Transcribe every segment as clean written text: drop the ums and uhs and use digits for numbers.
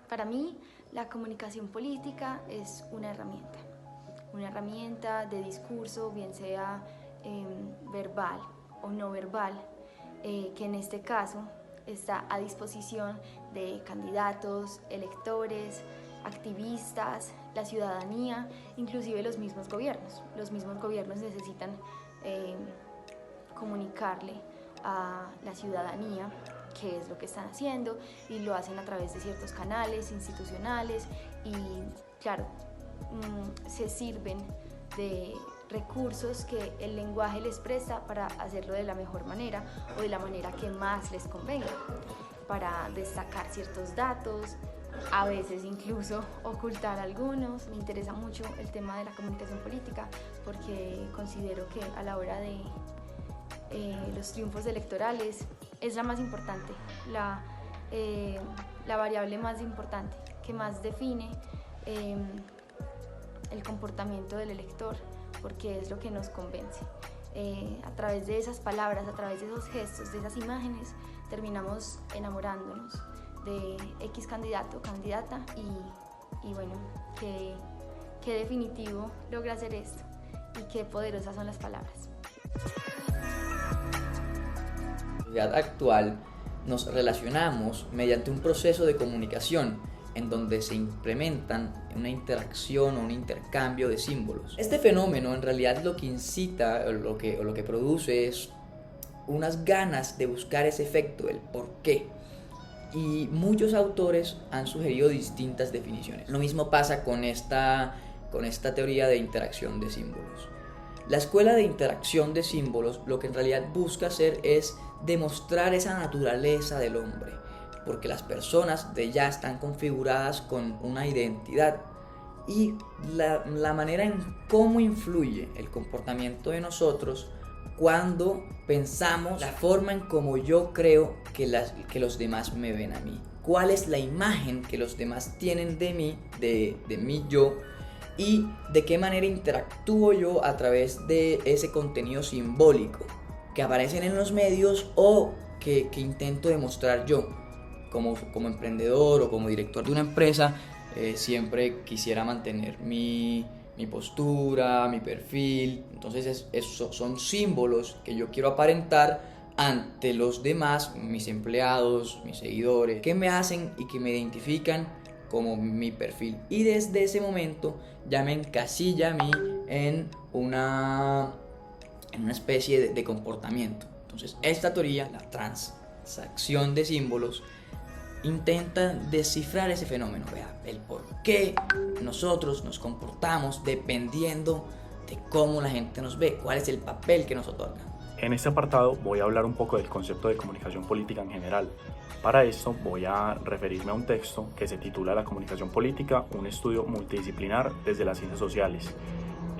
Para mí, la comunicación política es una herramienta de discurso, bien sea verbal o no verbal, que en este caso está a disposición de candidatos, electores, activistas, la ciudadanía, inclusive los mismos gobiernos. Los mismos gobiernos necesitan comunicarle a la ciudadanía qué es lo que están haciendo y lo hacen a través de ciertos canales institucionales y claro, se sirven de recursos que el lenguaje les presta para hacerlo de la mejor manera o de la manera que más les convenga, para destacar ciertos datos, a veces incluso ocultar algunos. Me interesa mucho el tema de la comunicación política porque considero que a la hora de los triunfos electorales es la más importante, la variable más importante que más define el comportamiento del elector, porque es lo que nos convence. A través de esas palabras, a través de esos gestos, de esas imágenes, terminamos enamorándonos de X candidato o candidata y bueno, qué definitivo logra hacer esto y qué poderosas son las palabras. En la sociedad actual nos relacionamos mediante un proceso de comunicación en donde se implementan una interacción o un intercambio de símbolos. Este fenómeno en realidad lo que incita o lo que produce es unas ganas de buscar ese efecto, el por qué. Y muchos autores han sugerido distintas definiciones. Lo mismo pasa con esta teoría de interacción de símbolos. La escuela de interacción de símbolos lo que en realidad busca hacer es demostrar esa naturaleza del hombre, porque las personas de ya están configuradas con una identidad y la manera en cómo influye el comportamiento de nosotros cuando pensamos la forma en cómo yo creo que los demás me ven a mí. ¿Cuál es la imagen que los demás tienen de mí, de mí yo? Y de qué manera interactúo yo a través de ese contenido simbólico que aparecen en los medios o que intento demostrar yo. Como emprendedor o como director de una empresa, siempre quisiera mantener mi postura, mi perfil. Entonces son símbolos que yo quiero aparentar ante los demás, mis empleados, mis seguidores, que me hacen y que me identifican como mi perfil. Y desde ese momento ya me encasilla a mí en una especie de comportamiento. Entonces esta teoría, la transacción de símbolos, intenta descifrar ese fenómeno, el por qué nosotros nos comportamos dependiendo de cómo la gente nos ve, cuál es el papel que nos otorga. En este apartado voy a hablar un poco del concepto de comunicación política en general. Para esto voy a referirme a un texto que se titula La comunicación política, un estudio multidisciplinar desde las ciencias sociales.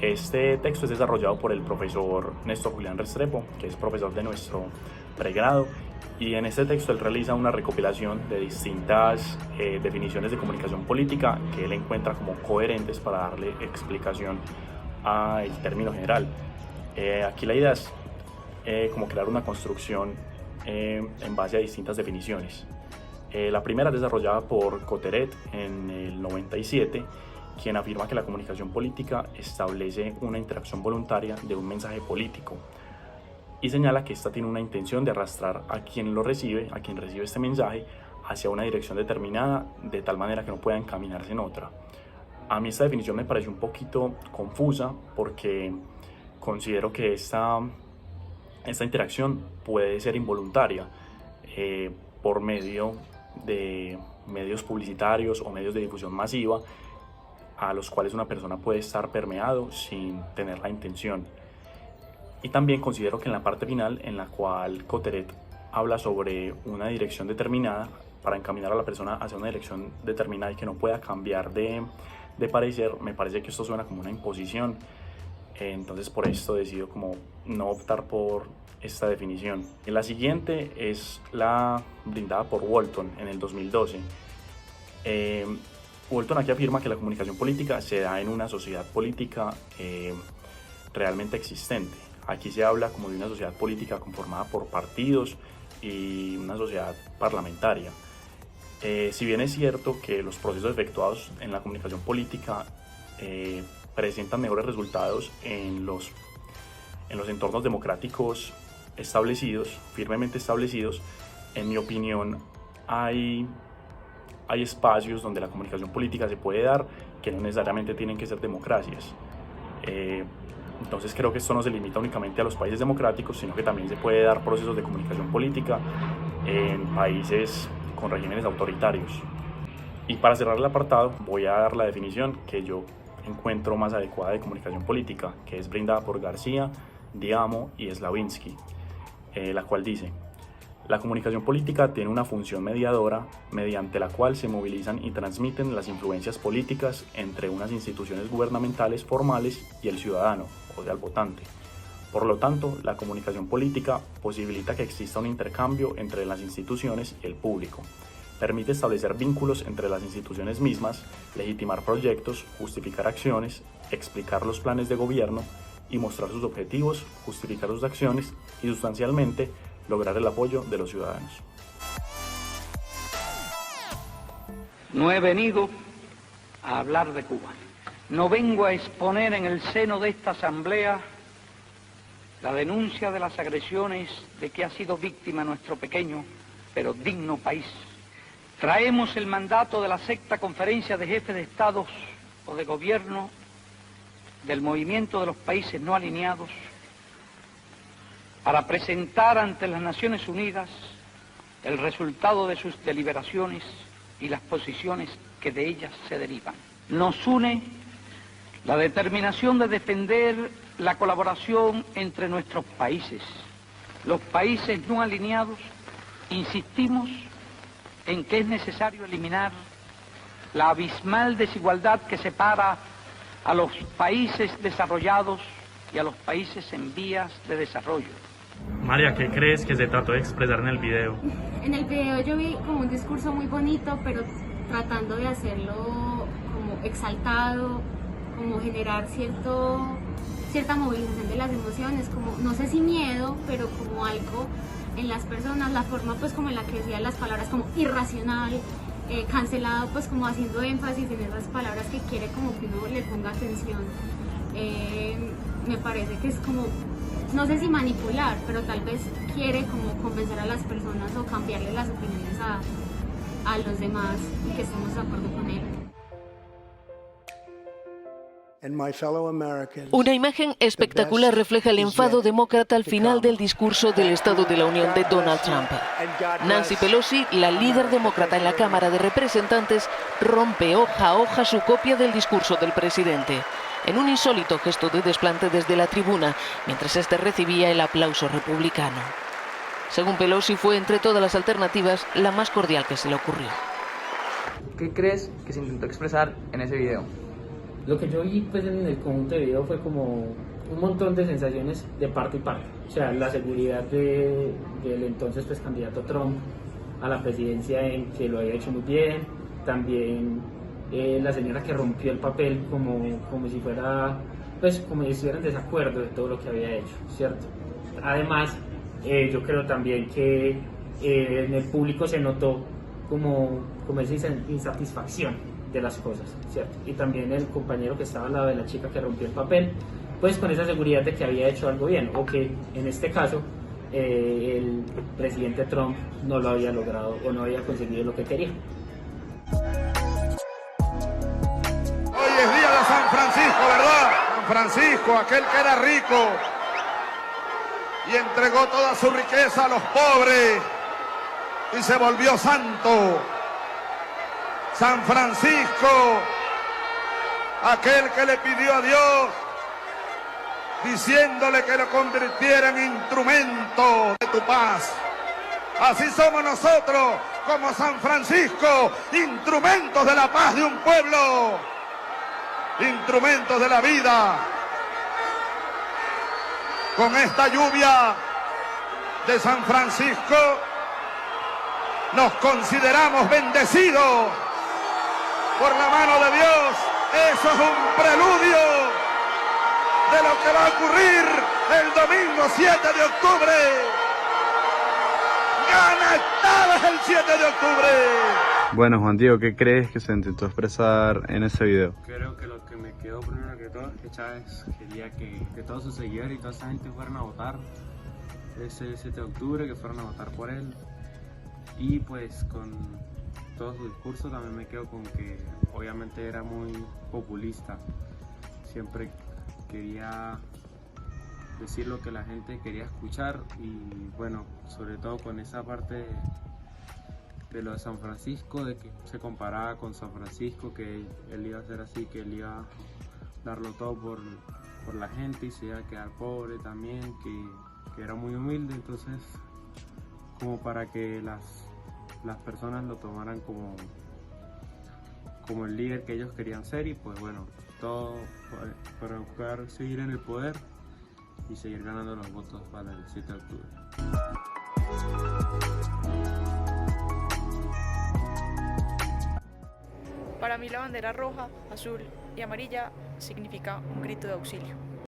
Este texto es desarrollado por el profesor Néstor Julián Restrepo, que es profesor de nuestro pregrado, y en este texto él realiza una recopilación de distintas definiciones de comunicación política que él encuentra como coherentes para darle explicación al término general. Aquí la idea es como crear una construcción en base a distintas definiciones. La primera es desarrollada por Coteret en el 97, quien afirma que la comunicación política establece una interacción voluntaria de un mensaje político y señala que esta tiene una intención de arrastrar a quien recibe este mensaje hacia una dirección determinada, de tal manera que no pueda encaminarse en otra. A mí esta definición me parece un poquito confusa porque considero que esta interacción puede ser involuntaria por medio de medios publicitarios o medios de difusión masiva a los cuales una persona puede estar permeado sin tener la intención. Y también considero que en la parte final, en la cual Coteret habla sobre una dirección determinada para encaminar a la persona hacia una dirección determinada y que no pueda cambiar de parecer, me parece que esto suena como una imposición. Entonces por esto decido como no optar por esta definición. La siguiente es la brindada por Walton en el 2012. Walton aquí afirma que la comunicación política se da en una sociedad política realmente existente. Aquí se habla como de una sociedad política conformada por partidos y una sociedad parlamentaria. Si bien es cierto que los procesos efectuados en la comunicación política presentan mejores resultados en los entornos democráticos establecidos, firmemente establecidos, en mi opinión hay espacios donde la comunicación política se puede dar que no necesariamente tienen que ser democracias. Entonces creo que esto no se limita únicamente a los países democráticos, sino que también se puede dar procesos de comunicación política en países con regímenes autoritarios. Y para cerrar el apartado voy a dar la definición que yo encuentro más adecuada de comunicación política, que es brindada por García, Diamo y Slavinsky, la cual dice: la comunicación política tiene una función mediadora mediante la cual se movilizan y transmiten las influencias políticas entre unas instituciones gubernamentales formales y el ciudadano, o sea, el votante. Por lo tanto, la comunicación política posibilita que exista un intercambio entre las instituciones y el público. Permite establecer vínculos entre las instituciones mismas, legitimar proyectos, justificar acciones, explicar los planes de gobierno y mostrar sus objetivos, justificar sus acciones y, sustancialmente, lograr el apoyo de los ciudadanos. No he venido a hablar de Cuba. No vengo a exponer en el seno de esta asamblea la denuncia de las agresiones de que ha sido víctima nuestro pequeño pero digno país. Traemos el mandato de la sexta conferencia de jefes de estados o de gobierno del movimiento de los países no alineados para presentar ante las Naciones Unidas el resultado de sus deliberaciones y las posiciones que de ellas se derivan. Nos une la determinación de defender la colaboración entre nuestros países. Los países no alineados insistimos en que es necesario eliminar la abismal desigualdad que separa a los países desarrollados y a los países en vías de desarrollo. María, ¿qué crees que se trató de expresar en el video? En el video yo vi como un discurso muy bonito, pero tratando de hacerlo como exaltado, como generar cierta movilización de las emociones, como no sé si miedo, pero como algo en las personas, la forma pues como en la que decía las palabras como irracional, cancelado, pues como haciendo énfasis en esas palabras que quiere como que uno le ponga atención. Me parece que es como, no sé si manipular, pero tal vez quiere como convencer a las personas o cambiarle las opiniones a los demás y que estemos de acuerdo con él. Una imagen espectacular refleja el enfado demócrata al final del discurso del Estado de la Unión de Donald Trump. Nancy Pelosi, la líder demócrata en la Cámara de Representantes, rompe hoja a hoja su copia del discurso del presidente, en un insólito gesto de desplante desde la tribuna, mientras este recibía el aplauso republicano. Según Pelosi, fue entre todas las alternativas la más cordial que se le ocurrió. ¿Qué crees que se intentó expresar en ese video? Lo que yo vi pues, en el conjunto de video fue como un montón de sensaciones de parte y parte. O sea, la seguridad del entonces pues, candidato Trump a la presidencia en que lo había hecho muy bien. También la señora que rompió el papel como si fuera, pues como si estuviera en desacuerdo de todo lo que había hecho, ¿cierto? Además, yo creo también que en el público se notó como esa insatisfacción de las cosas, ¿cierto? Y también el compañero que estaba al lado de la chica que rompió el papel, pues con esa seguridad de que había hecho algo bien, o que en este caso el presidente Trump no lo había logrado o no había conseguido lo que quería. Hoy es día de San Francisco, ¿verdad? San Francisco, aquel que era rico y entregó toda su riqueza a los pobres y se volvió santo. San Francisco, aquel que le pidió a Dios, diciéndole que lo convirtiera en instrumento de tu paz. Así somos nosotros, como San Francisco, instrumentos de la paz de un pueblo, instrumentos de la vida. Con esta lluvia de San Francisco, nos consideramos bendecidos por la mano de Dios. Eso es un preludio de lo que va a ocurrir el domingo 7 de octubre. gana Chávez el 7 de octubre. Bueno, Juan Diego, ¿qué crees que se intentó expresar en ese video? Creo que lo que me quedó primero que todo es que Chávez quería que todos sus seguidores y toda esa gente fueran a votar ese 7 de octubre, que fueran a votar por él. Y pues con todo su discurso también me quedo con que obviamente era muy populista. Siempre quería decir lo que la gente quería escuchar y bueno, sobre todo con esa parte de lo de San Francisco, de que se comparaba con San Francisco, que él iba a ser así, que él iba a darlo todo por la gente y se iba a quedar pobre también, que era muy humilde, entonces como para que las personas lo tomaran como el líder que ellos querían ser y pues bueno, todo para buscar seguir en el poder y seguir ganando los votos para el 7 de octubre. Para mí la bandera roja, azul y amarilla significa un grito de auxilio.